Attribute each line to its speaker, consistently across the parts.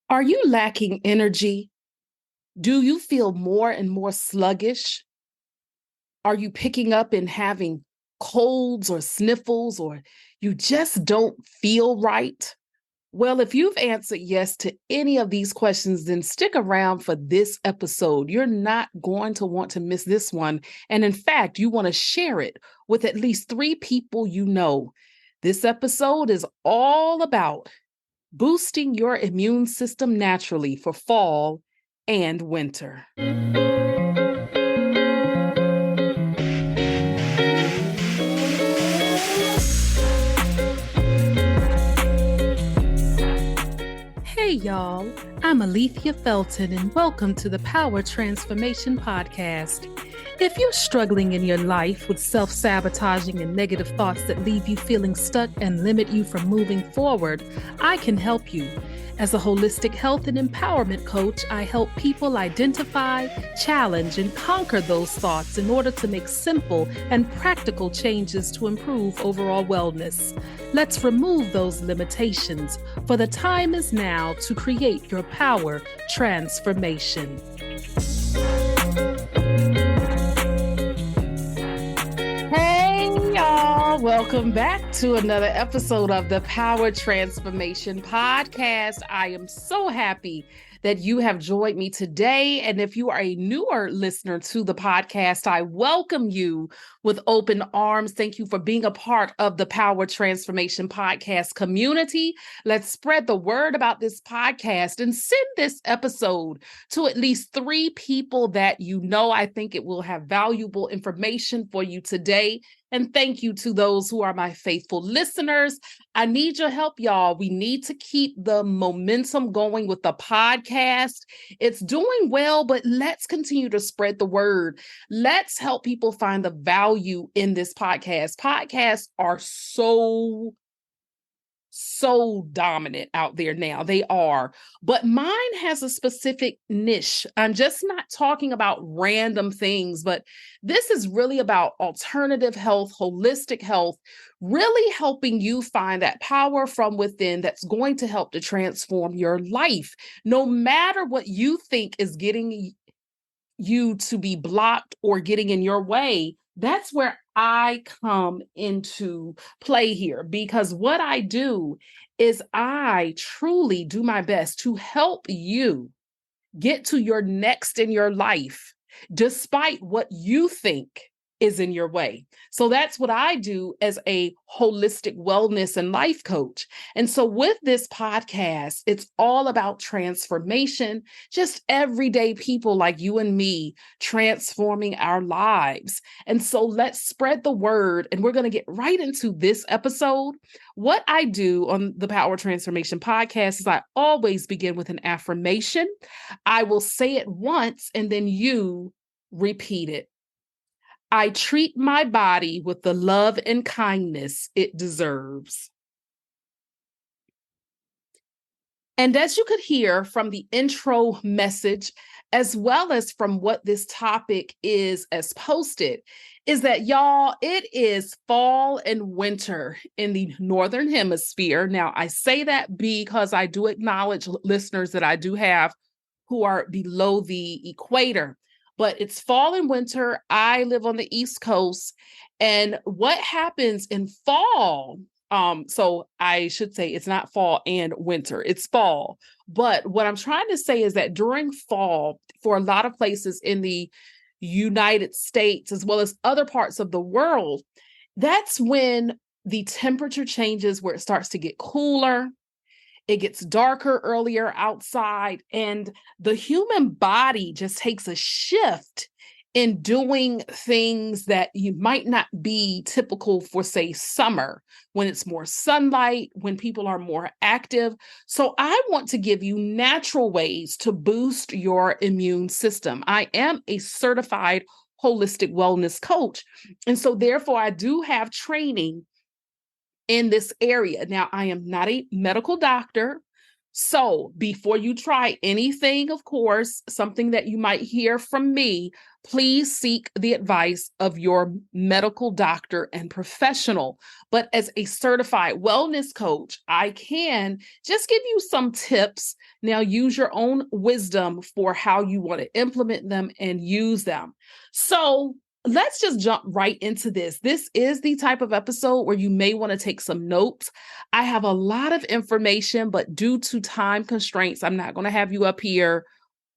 Speaker 1: Are you lacking energy? Do you feel more and more sluggish? Are you picking up and having colds or sniffles, or you just don't feel right? Well, if you've answered yes to any of these questions, then stick around for this episode. You're not going to want to miss this one. And in fact, you want to share it with at least 3 people you know. This episode is all about boosting your immune system naturally for fall and winter. Hey, y'all. I'm Alethea Felton, and welcome to the Power Transformation Podcast. If you're struggling in your life with self-sabotaging and negative thoughts that leave you feeling stuck and limit you from moving forward, I can help you. As a holistic health and empowerment coach, I help people identify, challenge, and conquer those thoughts in order to make simple and practical changes to improve overall wellness. Let's remove those limitations, for the time is now to create your power transformation. Hey, y'all. Welcome back to another episode of the Power Transformation Podcast. I am so happy that you have joined me today. And if you are a newer listener to the podcast, I welcome you with open arms. Thank you for being a part of the Power Transformation Podcast community. Let's spread the word about this podcast and send this episode to at least 3 people that you know. I think it will have valuable information for you today. And thank you to those who are my faithful listeners. I need your help, y'all. We need to keep the momentum going with the podcast. It's doing well, but let's continue to spread the word. Let's help people find the value in this podcast. Podcasts are so dominant out there now. They are. But mine has a specific niche. I'm just not talking about random things, but this is really about alternative health, holistic health, really helping you find that power from within that's going to help to transform your life. No matter what you think is getting you to be blocked or getting in your way, that's where I come into play here, because what I do is I truly do my best to help you get to your next in your life, despite what you think is in your way. So that's what I do as a holistic wellness and life coach. And so with this podcast, it's all about transformation, just everyday people like you and me transforming our lives. And so let's spread the word, and we're going to get right into this episode. What I do on the Power Transformation Podcast is I always begin with an affirmation. I will say it once and then you repeat it. I treat my body with the love and kindness it deserves. And as you could hear from the intro message, as well as from what this topic is as posted, is that, y'all, it is fall and winter in the Northern Hemisphere. Now, I say that because I do acknowledge listeners that I do have who are below the equator. But it's fall and winter. I live on the East Coast. And what happens in fall, so I should say it's not fall and winter, it's fall. But what I'm trying to say is that during fall, for a lot of places in the United States, as well as other parts of the world, that's when the temperature changes, where it starts to get cooler. It gets darker earlier outside, and the human body just takes a shift in doing things that you might not be typical for, say, summer, when it's more sunlight, when people are more active. So I want to give you natural ways to boost your immune system. I am a certified holistic wellness coach, and so therefore I do have training in this area. Now, I am not a medical doctor, So before you try anything, of course, something that you might hear from me, please seek the advice of your medical doctor and professional. But as a certified wellness coach, I can just give you some tips. Now, use your own wisdom for how you want to implement them and use them. So, let's just jump right into this. This is the type of episode where you may want to take some notes. I have a lot of information, but due to time constraints, I'm not going to have you up here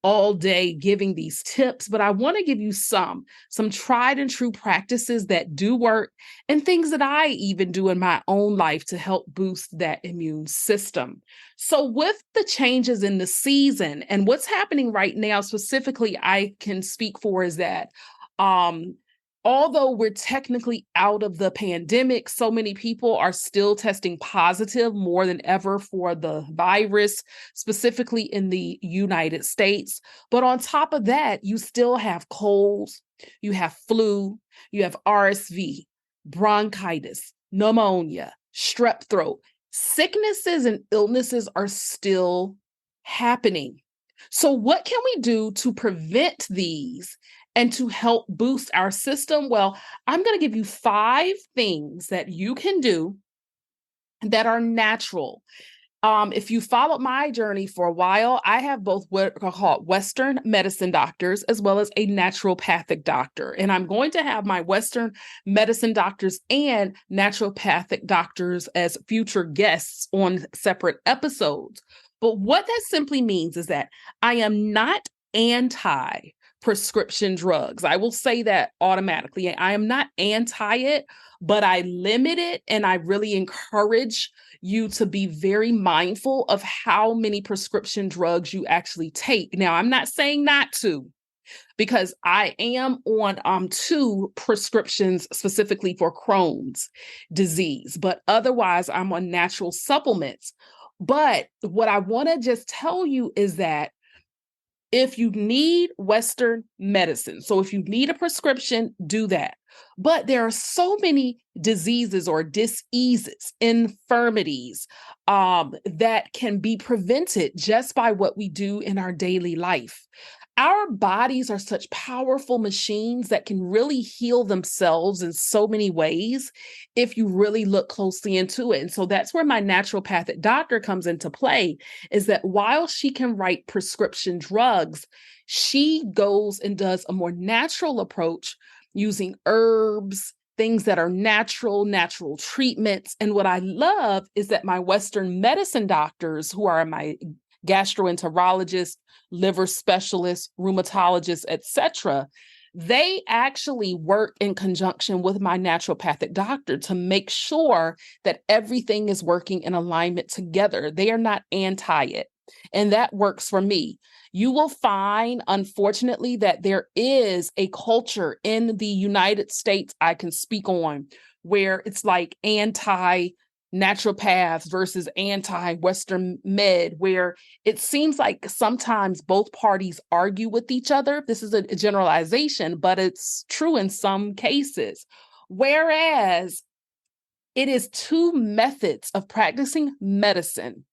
Speaker 1: all day giving these tips, but I want to give you some tried and true practices that do work and things that I even do in my own life to help boost that immune system. So with the changes in the season and what's happening right now, specifically, I can speak for is that um, although we're technically out of the pandemic, so many people are still testing positive more than ever for the virus, specifically in the United States. But on top of that, you still have colds, you have flu, you have RSV, bronchitis, pneumonia, strep throat. Sicknesses and illnesses are still happening. So, what can we do to prevent these and to help boost our system? Well, I'm going to give you 5 things that you can do that are natural. If you followed my journey for a while, I have both what are called Western medicine doctors as well as a naturopathic doctor. And I'm going to have my Western medicine doctors and naturopathic doctors as future guests on separate episodes. But what that simply means is that I am not anti prescription drugs. I will say that automatically. I am not anti it, but I limit it and I really encourage you to be very mindful of how many prescription drugs you actually take. Now, I'm not saying not to, because I am on 2 prescriptions specifically for Crohn's disease, but otherwise I'm on natural supplements. But what I want to just tell you is that if you need Western medicine, so if you need a prescription, do that. But there are so many diseases or diseases, infirmities that can be prevented just by what we do in our daily life. Our bodies are such powerful machines that can really heal themselves in so many ways if you really look closely into it. And so that's where my naturopathic doctor comes into play, is that while she can write prescription drugs, she goes and does a more natural approach using herbs, things that are natural treatments. And what I love is that my Western medicine doctors, who are my gastroenterologists, liver specialists, rheumatologists, etc., they actually work in conjunction with my naturopathic doctor to make sure that everything is working in alignment together. They are not anti it. And that works for me. You will find, unfortunately, that there is a culture in the United States I can speak on where it's like anti naturopaths versus anti-Western med, where it seems like sometimes both parties argue with each other. This is a generalization, but it's true in some cases. Whereas it is 2 methods of practicing medicine.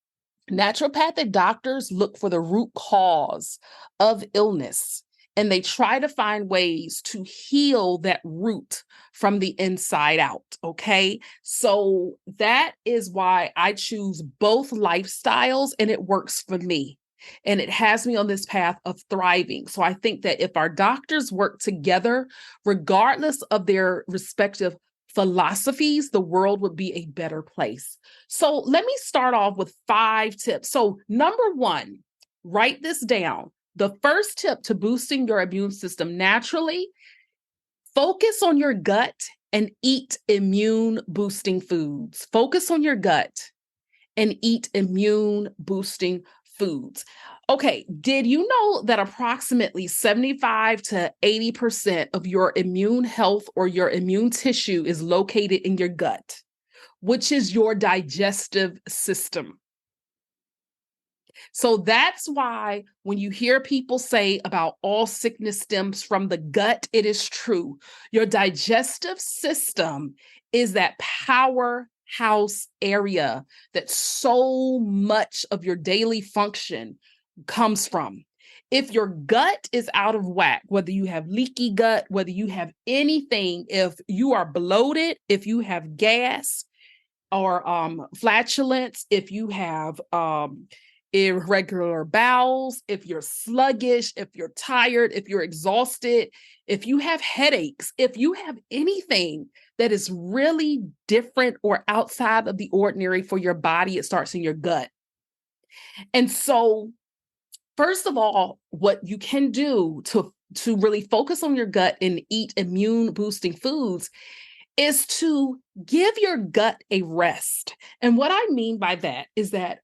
Speaker 1: Naturopathic doctors look for the root cause of illness, and they try to find ways to heal that root from the inside out. Okay. So that is why I choose both lifestyles, and it works for me. And it has me on this path of thriving. So I think that if our doctors work together, regardless of their respective philosophies, the world would be a better place. So let me start off with 5 tips. So number 1, write this down. The first tip to boosting your immune system naturally: focus on your gut and eat immune boosting foods. Focus on your gut and eat immune boosting foods. Okay, did you know that approximately 75 to 80% of your immune health or your immune tissue is located in your gut, which is your digestive system? So that's why when you hear people say about all sickness stems from the gut, it is true. Your digestive system is that powerhouse house area that so much of your daily function comes from. If your gut is out of whack, whether you have leaky gut, whether you have anything, if you are bloated, if you have gas or flatulence, if you have irregular bowels, if you're sluggish, if you're tired, if you're exhausted, if you have headaches, if you have anything that is really different or outside of the ordinary for your body, it starts in your gut. And so, first of all, what you can do to really focus on your gut and eat immune boosting foods is to give your gut a rest. And what I mean by that is that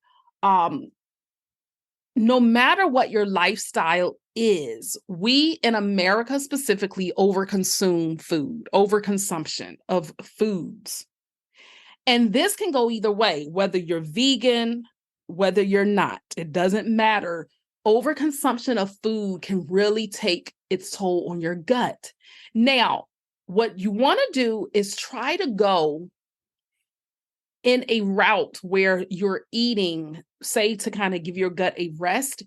Speaker 1: no matter what your lifestyle is, we in America specifically overconsume food, overconsumption of foods. And this can go either way, whether you're vegan, whether you're not, it doesn't matter. Overconsumption of food can really take its toll on your gut. Now, what you want to do is try to go in a route where you're eating, say, to kind of give your gut a rest,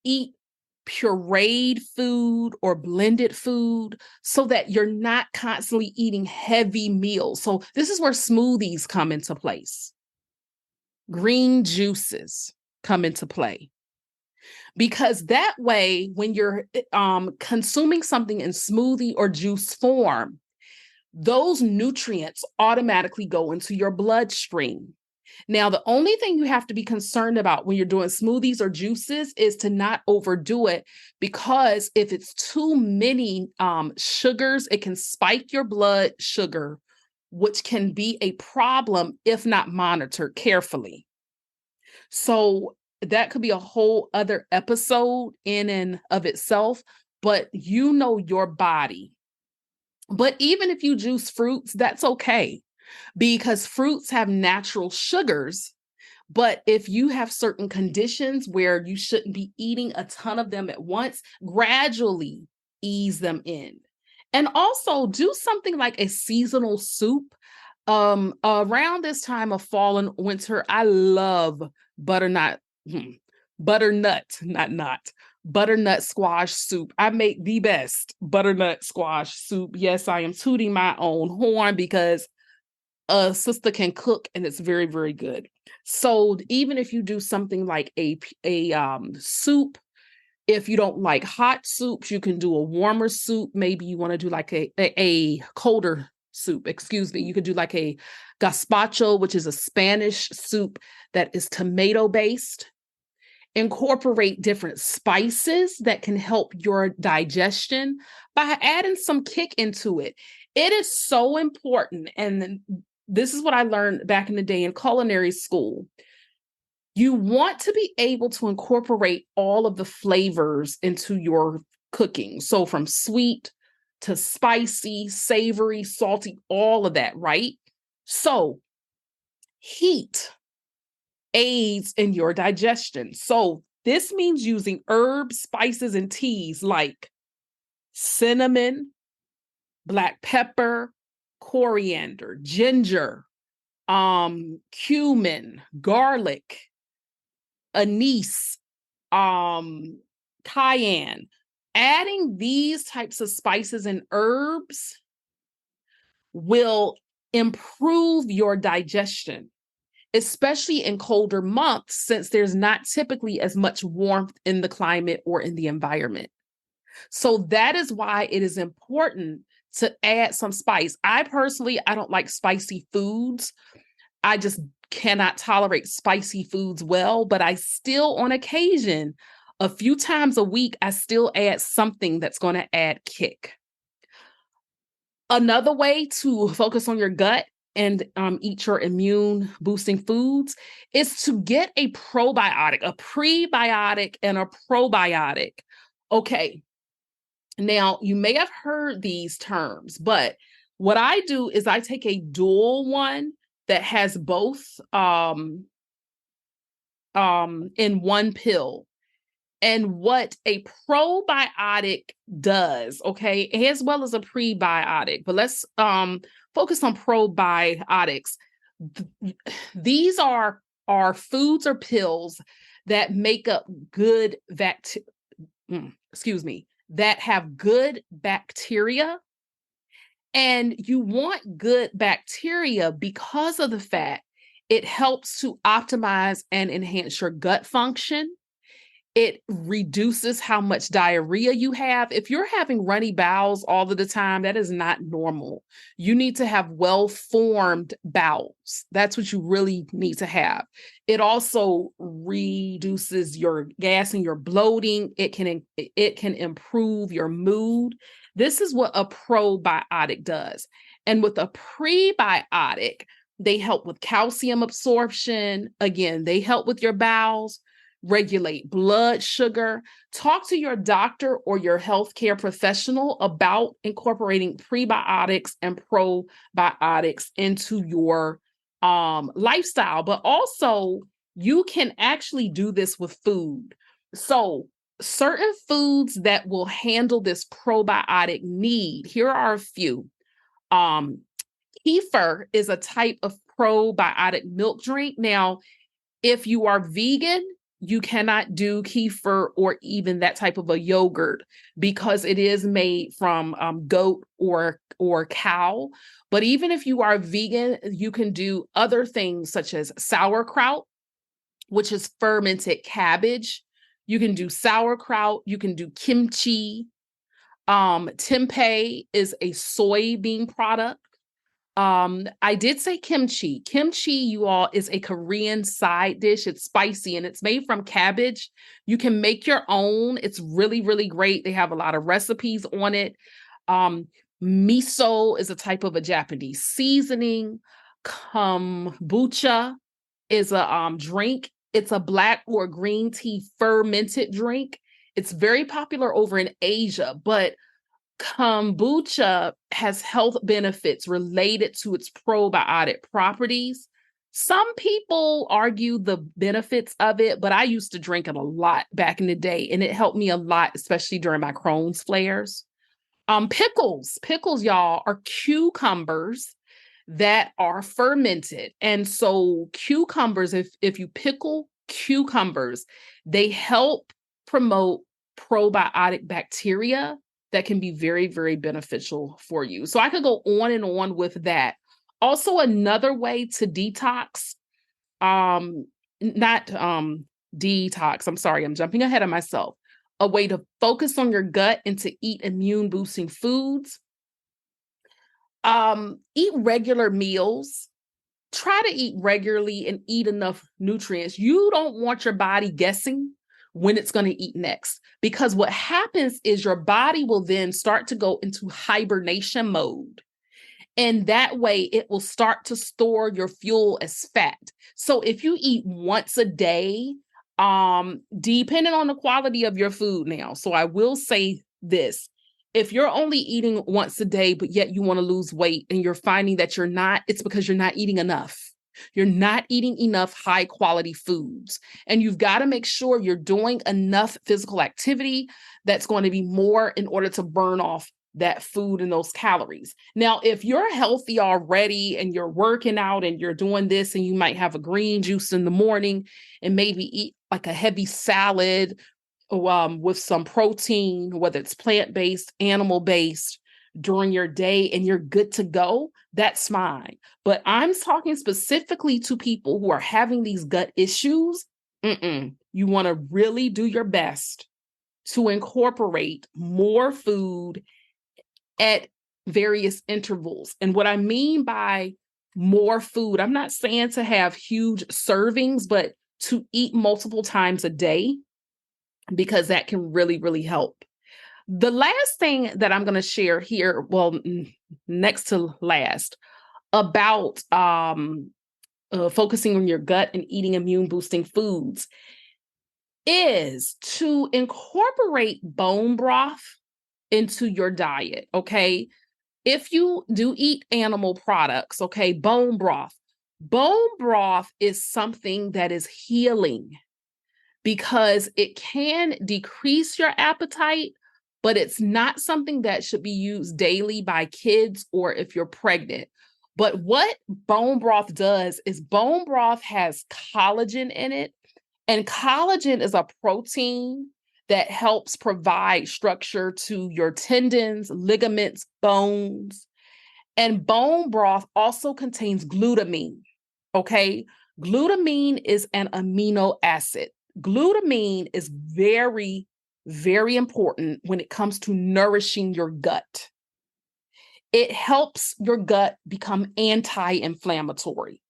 Speaker 1: eat pureed food or blended food so that you're not constantly eating heavy meals. So this is where smoothies come into place. Green juices come into play. Because that way, when you're consuming something in smoothie or juice form, those nutrients automatically go into your bloodstream. Now, the only thing you have to be concerned about when you're doing smoothies or juices is to not overdo it, because if it's too many sugars, it can spike your blood sugar, which can be a problem if not monitored carefully. So that could be a whole other episode in and of itself, but you know your body. But even if you juice fruits, that's okay, because fruits have natural sugars. But if you have certain conditions where you shouldn't be eating a ton of them at once, gradually ease them in. And also do something like a seasonal soup. Around this time of fall and winter, I love butternut, butternut squash soup. I make the best butternut squash soup. Yes, I am tooting my own horn because a sister can cook and it's very, very good. So even if you do something like a soup, if you don't like hot soups, you can do a warmer soup. Maybe you want to do like a colder soup, excuse me. You could do like a gazpacho, which is a Spanish soup that is tomato based. Incorporate different spices that can help your digestion by adding some kick into it. It is so important. And this is what I learned back in the day in culinary school. You want to be able to incorporate all of the flavors into your cooking. So from sweet to spicy, savory, salty, all of that, right? So heat aids in your digestion. So this means using herbs, spices, and teas like cinnamon, black pepper, coriander, ginger, cumin, garlic, anise, cayenne. Adding these types of spices and herbs will improve your digestion, especially in colder months, since there's not typically as much warmth in the climate or in the environment. So that is why it is important to add some spice. I don't like spicy foods. I just cannot tolerate spicy foods well, but I still, on occasion, a few times a week, I still add something that's going to add kick. Another way to focus on your gut and eat your immune boosting foods is to get a probiotic, a prebiotic and a probiotic. Okay, now you may have heard these terms, but what I do is I take a dual one that has both in one pill. And what a probiotic does, okay, as well as a prebiotic, but let's focus on probiotics. These are foods or pills that make up good that have good bacteria. And you want good bacteria because of the fact it helps to optimize and enhance your gut function. It reduces how much diarrhea you have. If you're having runny bowels all of the time, that is not normal. You need to have well-formed bowels. That's what you really need to have. It also reduces your gas and your bloating. It can improve your mood. This is what a probiotic does. And with a prebiotic, they help with calcium absorption. Again, they help with your bowels, regulate blood sugar. Talk to your doctor or your healthcare professional about incorporating prebiotics and probiotics into your lifestyle. But also, you can actually do this with food. So, certain foods that will handle this probiotic need, here are a few. Um, Kefir is a type of probiotic milk drink. Now, if you are vegan, you cannot do kefir or even that type of a yogurt because it is made from goat or cow. But even if you are vegan, you can do other things such as sauerkraut, which is fermented cabbage. You can do sauerkraut. You can do kimchi. Tempeh is a soybean product. I did say kimchi. Kimchi, you all, is a Korean side dish. It's spicy and it's made from cabbage. You can make your own. It's really, really great. They have a lot of recipes on it. Miso is a type of a Japanese seasoning. Kombucha is a drink. It's a black or green tea fermented drink. It's very popular over in Asia, but kombucha has health benefits related to its probiotic properties. Some people argue the benefits of it, but I used to drink it a lot back in the day, and it helped me a lot, especially during my Crohn's flares. Pickles, y'all, are cucumbers that are fermented. And so cucumbers, if you pickle cucumbers, they help promote probiotic bacteria that can be very, very beneficial for you. So I could go on and on with that. Also, another way to detox, not detox, I'm sorry, I'm jumping ahead of myself. A way to focus on your gut and to eat immune boosting foods. Eat regular meals. Try to eat regularly and eat enough nutrients. You don't want your body guessing when it's going to eat next, because what happens is your body will then start to go into hibernation mode. And that way it will start to store your fuel as fat. So if you eat once a day, depending on the quality of your food now. So I will say this: if you're only eating once a day, but yet you want to lose weight and you're finding that you're not, it's because you're not eating enough. You're not eating enough high quality foods. And you've got to make sure you're doing enough physical activity that's going to be more in order to burn off that food and those calories. Now, if you're healthy already and you're working out and you're doing this, and you might have a green juice in the morning and maybe eat like a heavy salad with some protein, whether it's plant-based, animal-based, during your day, and you're good to go, that's fine. But I'm talking specifically to people who are having these gut issues. You want to really do your best to incorporate more food at various intervals. And what I mean by more food, I'm not saying to have huge servings, but to eat multiple times a day, because that can really, really help. The last thing that I'm going to share here, well, next to last, about focusing on your gut and eating immune boosting foods, is to incorporate bone broth into your diet. Okay. If you do eat animal products, okay, bone broth is something that is healing, because it can decrease your appetite, but it's not something that should be used daily by kids or if you're pregnant. But what bone broth does is bone broth has collagen in it, and collagen is a protein that helps provide structure to your tendons, ligaments, bones. And bone broth also contains glutamine. Okay. Glutamine is an amino acid. Glutamine is very, very important when it comes to nourishing your gut. It helps your gut become anti-inflammatory.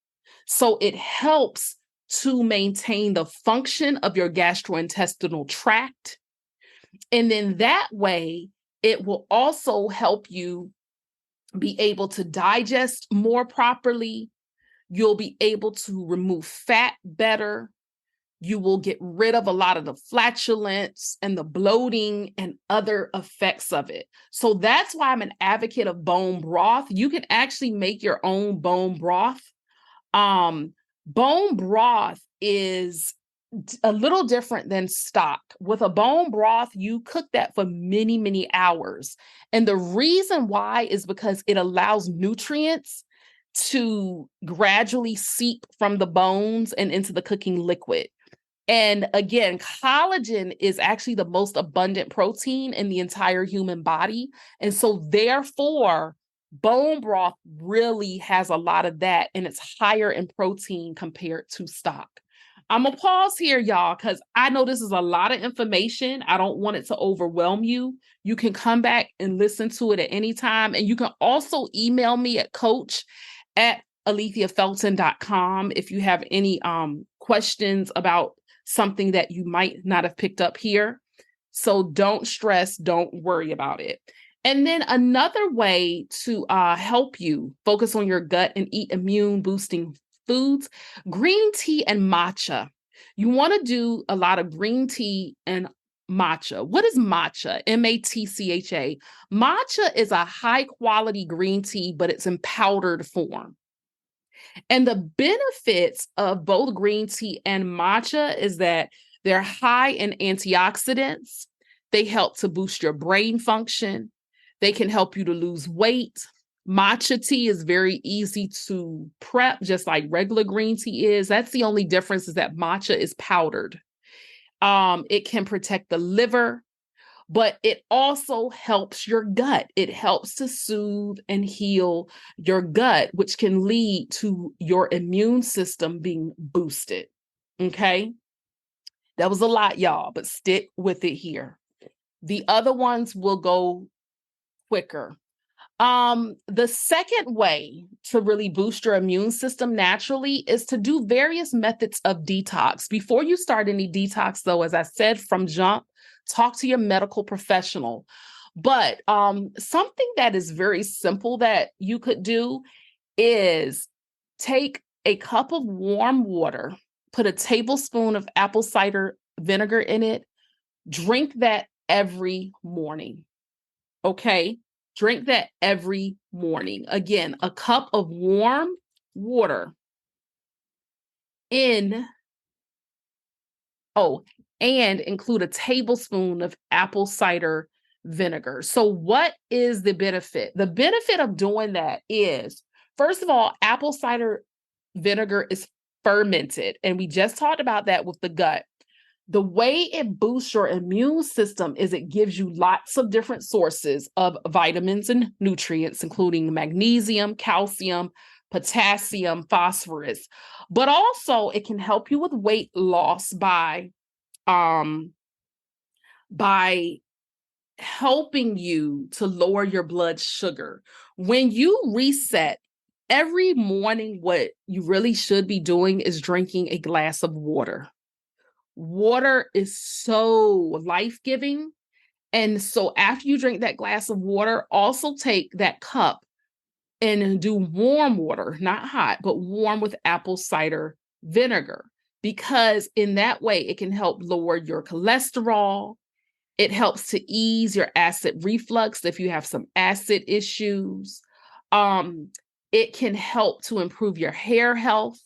Speaker 1: So it helps to maintain the function of your gastrointestinal tract. And then that way, it will also help you be able to digest more properly. You'll be able to remove fat better. You will get rid of a lot of the flatulence and the bloating and other effects of it. So that's why I'm an advocate of bone broth. You can actually make your own bone broth. Bone broth is a little different than stock. With a bone broth, you cook that for many, many hours. And the reason why is because it allows nutrients to gradually seep from the bones and into the cooking liquid. And again, collagen is actually the most abundant protein in the entire human body. And so therefore, bone broth really has a lot of that, and it's higher in protein compared to stock. I'm going to pause here, y'all, because I know this is a lot of information. I don't want it to overwhelm you. You can come back and listen to it at any time. And you can also email me at coach@alethiafelton.com if you have any questions about something that you might not have picked up here. So don't stress, don't worry about it. And then another way to help you focus on your gut and eat immune boosting foods, green tea and matcha. You want to do a lot of green tea and matcha. What is matcha? matcha. Matcha is a high quality green tea, but it's in powdered form. And the benefits of both green tea and matcha is that they're high in antioxidants. They help to boost your brain function. They can help you to lose weight. Matcha tea is very easy to prep, just like regular green tea is. That's the only difference, is that matcha is powdered. It can protect the liver, but it also helps your gut. It helps to soothe and heal your gut, which can lead to your immune system being boosted. Okay. That was a lot, y'all, but stick with it here. The other ones will go quicker. The second way to really boost your immune system naturally is to do various methods of detox. Before you start any detox, though, as I said from jump, talk to your medical professional. But something that is very simple that you could do is take a cup of warm water, put a tablespoon of apple cider vinegar in it, drink that every morning. Okay? Drink that every morning. Again, a cup of warm water and include a tablespoon of apple cider vinegar. So what is the benefit? The benefit of doing that is, first of all, apple cider vinegar is fermented. And we just talked about that with the gut. The way it boosts your immune system is it gives you lots of different sources of vitamins and nutrients, including magnesium, calcium, potassium, phosphorus. But also it can help you with weight loss by helping you to lower your blood sugar. When you reset every morning, what you really should be doing is drinking a glass of water. Water is so life-giving. And so after you drink that glass of water, also take that cup and do warm water, not hot, but warm with apple cider vinegar, because in that way it can help lower your cholesterol. It helps to ease your acid reflux if you have some acid issues. It can help to improve your hair health.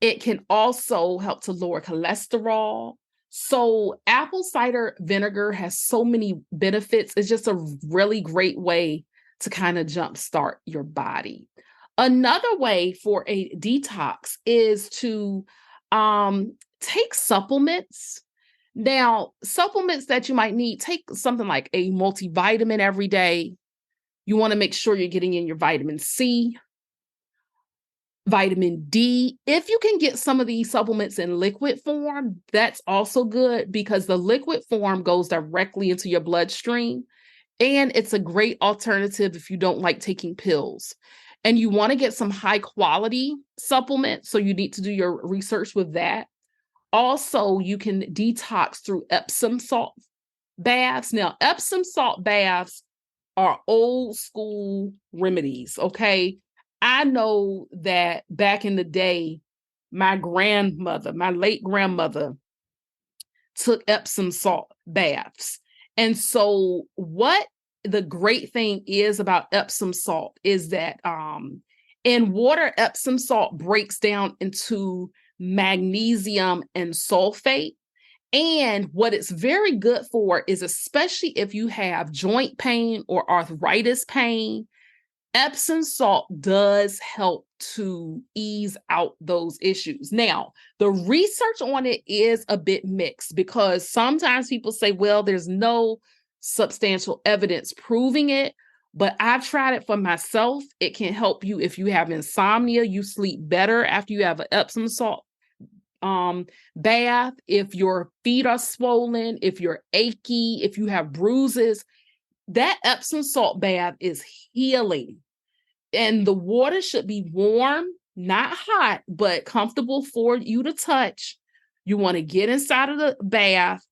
Speaker 1: It can also help to lower cholesterol. So apple cider vinegar has so many benefits. It's just a really great way to kind of jumpstart your body. Another way for a detox is to take supplements. Now, supplements that you might need, take something like a multivitamin every day. You want to make sure you're getting in your vitamin C, vitamin D. If you can get some of these supplements in liquid form, that's also good because the liquid form goes directly into your bloodstream. And it's a great alternative if you don't like taking pills. And you want to get some high quality supplements. So you need to do your research with that. Also, you can detox through Epsom salt baths. Now, Epsom salt baths are old school remedies. Okay. I know that back in the day, my grandmother, my late grandmother, took Epsom salt baths. And so what the great thing is about Epsom salt is that in water, Epsom salt breaks down into magnesium and sulfate. And what it's very good for is especially if you have joint pain or arthritis pain, Epsom salt does help to ease out those issues. Now, the research on it is a bit mixed because sometimes people say, well, there's no substantial evidence proving it, but I've tried it for myself. It can help you if you have insomnia, you sleep better after you have an Epsom salt bath. If your feet are swollen, if you're achy, if you have bruises, that Epsom salt bath is healing. And the water should be warm, not hot, but comfortable for you to touch. You want to get inside of the bath.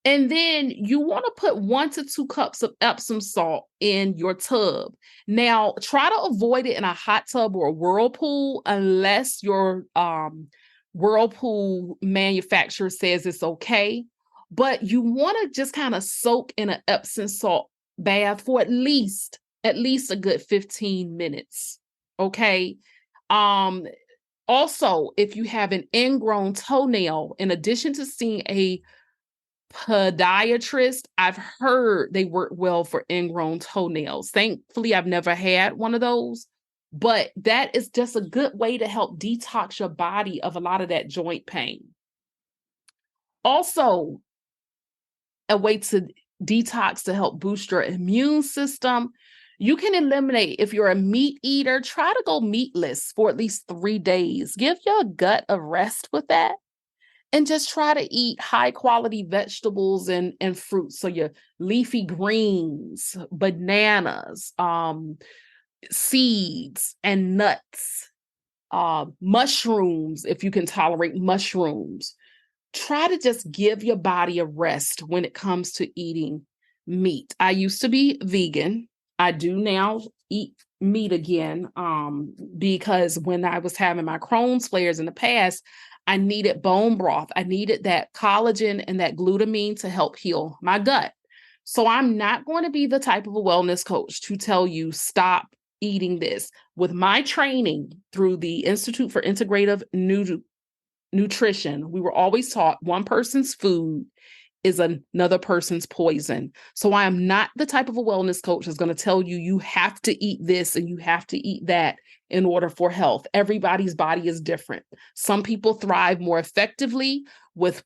Speaker 1: And then you want to put 1 to 2 cups of Epsom salt in your tub. Now, try to avoid it in a hot tub or a whirlpool unless your whirlpool manufacturer says it's okay. But you want to just kind of soak in an Epsom salt bath for at least a good 15 minutes. Okay. Also, if you have an ingrown toenail, in addition to seeing a podiatrist, I've heard they work well for ingrown toenails. Thankfully, I've never had one of those, but that is just a good way to help detox your body of a lot of that joint pain. Also, a way to detox to help boost your immune system. You can eliminate, if you're a meat eater, try to go meatless for at least 3 days. Give your gut a rest with that. And just try to eat high quality vegetables and fruits. So your leafy greens, bananas, seeds and nuts, mushrooms, if you can tolerate mushrooms. Try to just give your body a rest when it comes to eating meat. I used to be vegan. I do now eat meat again because when I was having my Crohn's flares in the past, I needed bone broth. I needed that collagen and that glutamine to help heal my gut. So I'm not going to be the type of a wellness coach to tell you stop eating this. With my training through the Institute for Integrative Nutrition, we were always taught one person's food is another person's poison. So I am not the type of a wellness coach that's going to tell you you have to eat this and you have to eat that in order for health. Everybody's body is different. Some people thrive more effectively with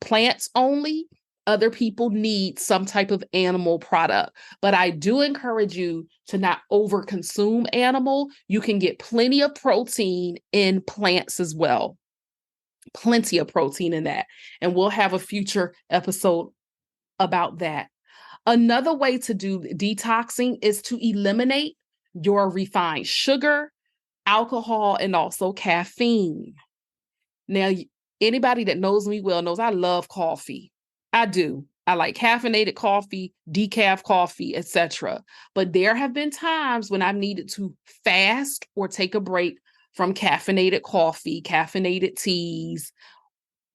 Speaker 1: plants only. Other people need some type of animal product. But I do encourage you to not overconsume animal. You can get plenty of protein in plants as well. Plenty of protein in that. And we'll have a future episode about that. Another way to do detoxing is to eliminate your refined sugar, alcohol, and also caffeine. Now, anybody that knows me well knows I love coffee. I do. I like caffeinated coffee, decaf coffee, etc. But there have been times when I've needed to fast or take a break from caffeinated coffee, caffeinated teas,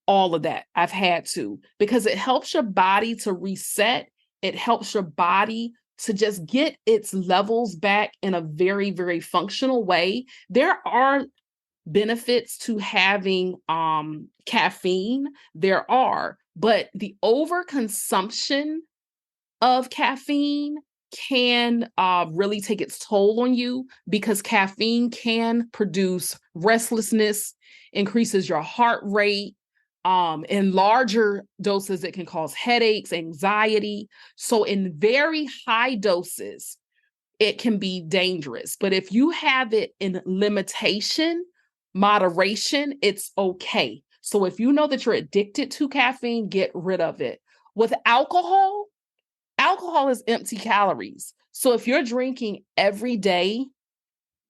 Speaker 1: all of that. I've had to, because it helps your body to reset. It helps your body to just get its levels back in a very, very functional way. There are benefits to having caffeine. There are, but the overconsumption of caffeine can really take its toll on you because caffeine can produce restlessness, increases your heart rate. In larger doses, it can cause headaches, anxiety. So in very high doses, it can be dangerous. But if you have it in limitation, moderation, it's okay. So if you know that you're addicted to caffeine, get rid of it. With alcohol, alcohol is empty calories. So if you're drinking every day,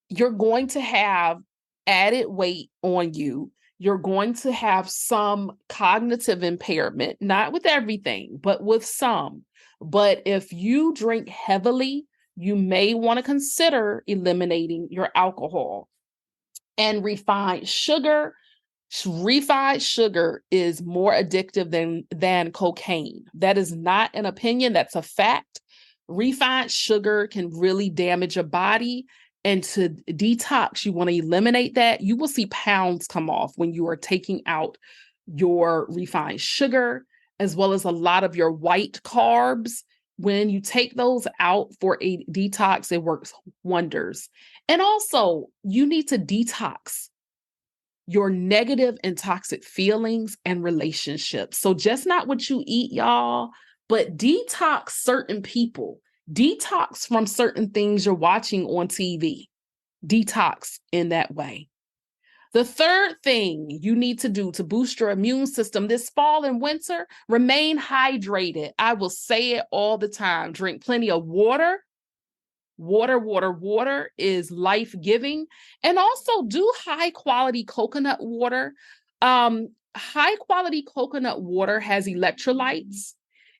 Speaker 1: you're going to have added weight on you. You're going to have some cognitive impairment, not with everything, but with some. But if you drink heavily, you may want to consider eliminating your alcohol. And refined sugar, refined sugar is more addictive than cocaine. That is not an opinion, that's a fact. Refined sugar can really damage your body. And to detox, you want to eliminate that. You will see pounds come off when you are taking out your refined sugar, as well as a lot of your white carbs. When you take those out for a detox, it works wonders. And also, you need to detox your negative and toxic feelings and relationships. So just not what you eat, y'all, but detox certain people, detox from certain things you're watching on TV, detox in that way. The third thing you need to do to boost your immune system this fall and winter, remain hydrated. I will say it all the time. Drink plenty of water. Water is life-giving. And also do high quality coconut water. High quality coconut water has electrolytes,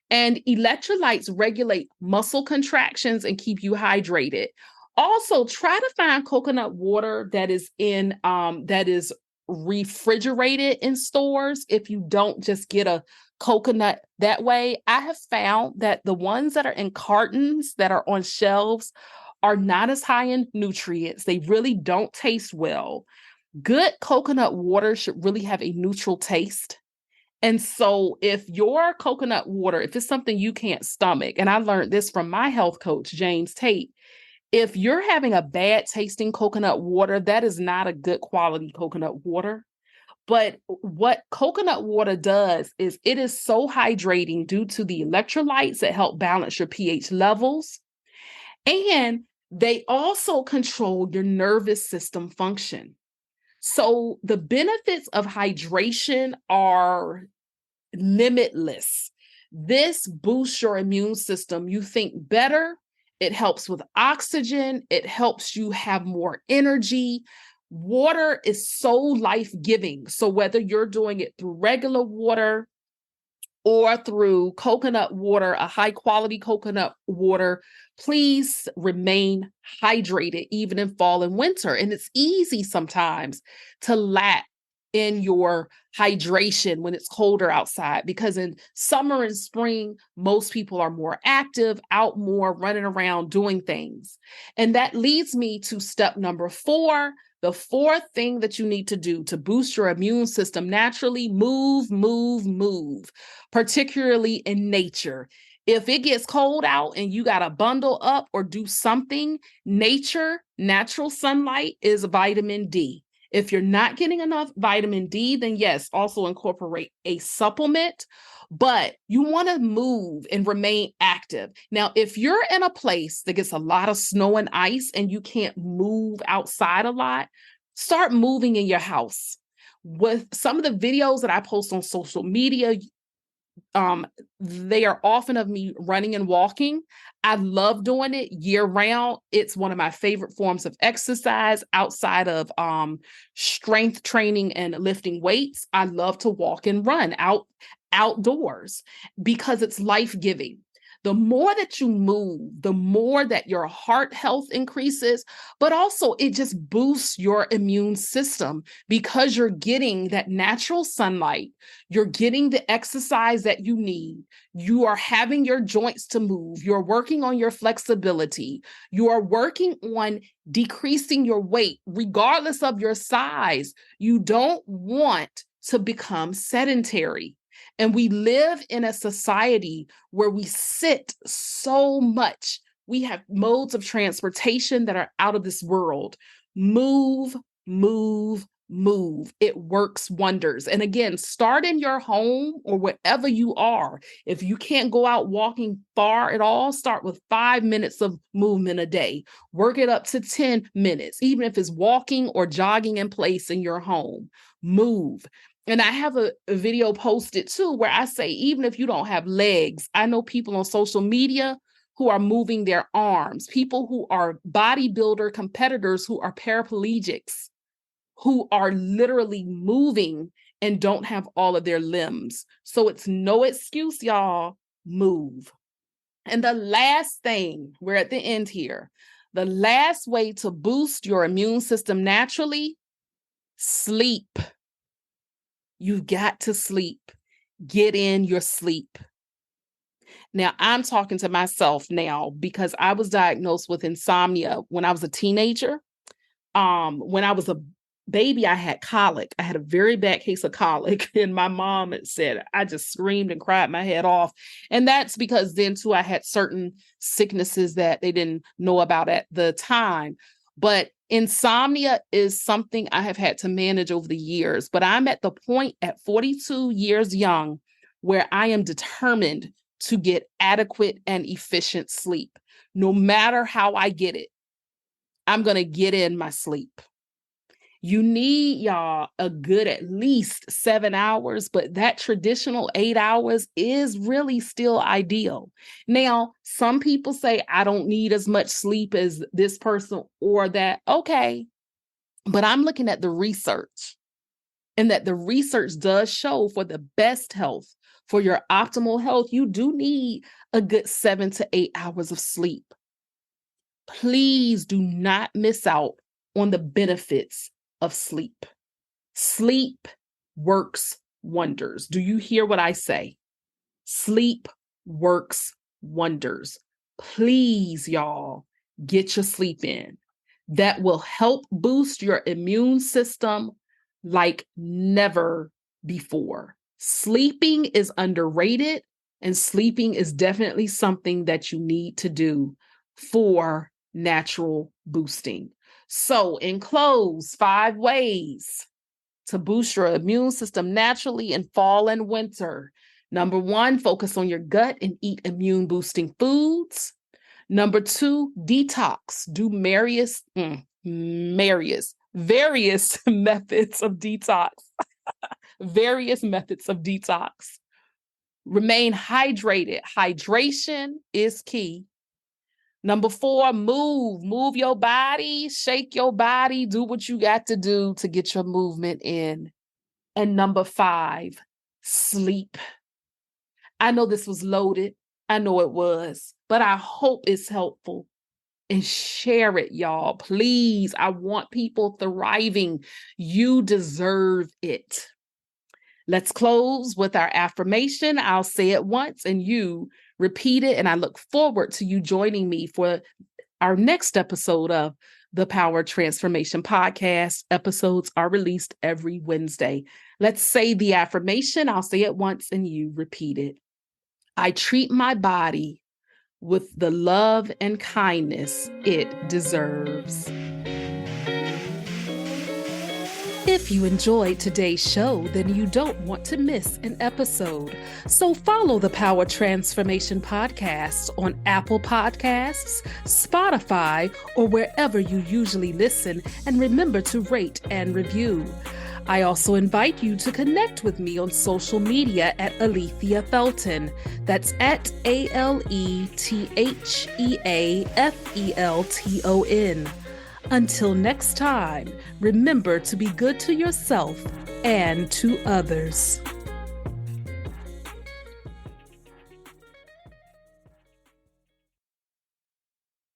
Speaker 1: and electrolytes regulate muscle contractions and keep you hydrated. Also, try to find coconut water that is refrigerated in stores. If you don't just get a coconut that way, I have found that the ones that are in cartons that are on shelves are not as high in nutrients. They really don't taste well. Good coconut water should really have a neutral taste. And so if your coconut water, if it's something you can't stomach, and I learned this from my health coach, James Tate, if you're having a bad tasting coconut water, that is not a good quality coconut water. But what coconut water does is it is so hydrating due to the electrolytes that help balance your pH levels. And they also control your nervous system function. So the benefits of hydration are limitless. This boosts your immune system. You think better. It helps with oxygen. It helps you have more energy. Water is so life-giving. So whether you're doing it through regular water or through coconut water, a high quality coconut water, please remain hydrated even in fall and winter. And it's easy sometimes to lack in your hydration when it's colder outside, because in summer and spring, most people are more active, out more, running around, doing things. And that leads me to step number 4. The fourth thing that you need to do to boost your immune system naturally: move, particularly in nature. If it gets cold out and you got to bundle up or do something, natural sunlight is vitamin D. If you're not getting enough vitamin D, then yes, also incorporate a supplement, but you want to move and remain active. Now, if you're in a place that gets a lot of snow and ice and you can't move outside a lot, start moving in your house. With some of the videos that I post on social media, they are often of me running and walking. I love doing it year round. It's one of my favorite forms of exercise outside of strength training and lifting weights. I love to walk and run outdoors because it's life-giving. The more that you move, the more that your heart health increases, but also it just boosts your immune system because you're getting that natural sunlight. You're getting the exercise that you need. You are having your joints to move. You're working on your flexibility. You are working on decreasing your weight, regardless of your size. You don't want to become sedentary. And we live in a society where we sit so much. We have modes of transportation that are out of this world. Move, move, move. It works wonders. And again, start in your home or wherever you are. If you can't go out walking far at all, start with 5 minutes of movement a day. Work it up to 10 minutes, even if it's walking or jogging in place in your home. Move. And I have a video posted too, where I say, even if you don't have legs, I know people on social media who are moving their arms, people who are bodybuilder competitors who are paraplegics, who are literally moving and don't have all of their limbs. So it's no excuse, y'all. Move. And the last thing, we're at the end here. The last way to boost your immune system naturally, sleep. You've got to sleep. Get in your sleep. Now, I'm talking to myself now because I was diagnosed with insomnia when I was a teenager. When I was a baby, I had colic. I had a very bad case of colic, and my mom had said I just screamed and cried my head off. And that's because then too, I had certain sicknesses that they didn't know about at the time. But insomnia is something I have had to manage over the years. But I'm at the point at 42 years young where I am determined to get adequate and efficient sleep. No matter how I get it, I'm going to get in my sleep. You need, y'all, a good at least 7 hours, but that traditional 8 hours is really still ideal. Now, some people say, I don't need as much sleep as this person or that. Okay, but I'm looking at the research, and that the research does show for the best health, for your optimal health, you do need a good 7 to 8 hours of sleep. Please do not miss out on the benefits of sleep. Sleep works wonders. Do you hear what I say? Sleep works wonders. Please, y'all, get your sleep in. That will help boost your immune system like never before. Sleeping is underrated, and sleeping is definitely something that you need to do for natural boosting. So, in close, 5 ways to boost your immune system naturally in fall and winter. Number 1, focus on your gut and eat immune boosting foods. Number 2, detox. Do various methods of detox. Various methods of detox. Remain hydrated. Hydration is key. Number 4, move your body, shake your body, do what you got to do to get your movement in. And number 5, sleep. I know this was loaded. I know it was, but I hope it's helpful. And share it, y'all. Please, I want people thriving. You deserve it. Let's close with our affirmation. I'll say it once and you repeat it. And I look forward to you joining me for our next episode of the Power Transformation Podcast. Episodes are released every Wednesday. Let's say the affirmation. I'll say it once and you repeat it. I treat my body with the love and kindness it deserves. If you enjoyed today's show, then you don't want to miss an episode. So follow the Power Transformation Podcast on Apple Podcasts, Spotify, or wherever you usually listen, and remember to rate and review. I also invite you to connect with me on social media at Alethea Felton. That's at ALETHEAFELTON. Until next time, remember to be good to yourself and to others.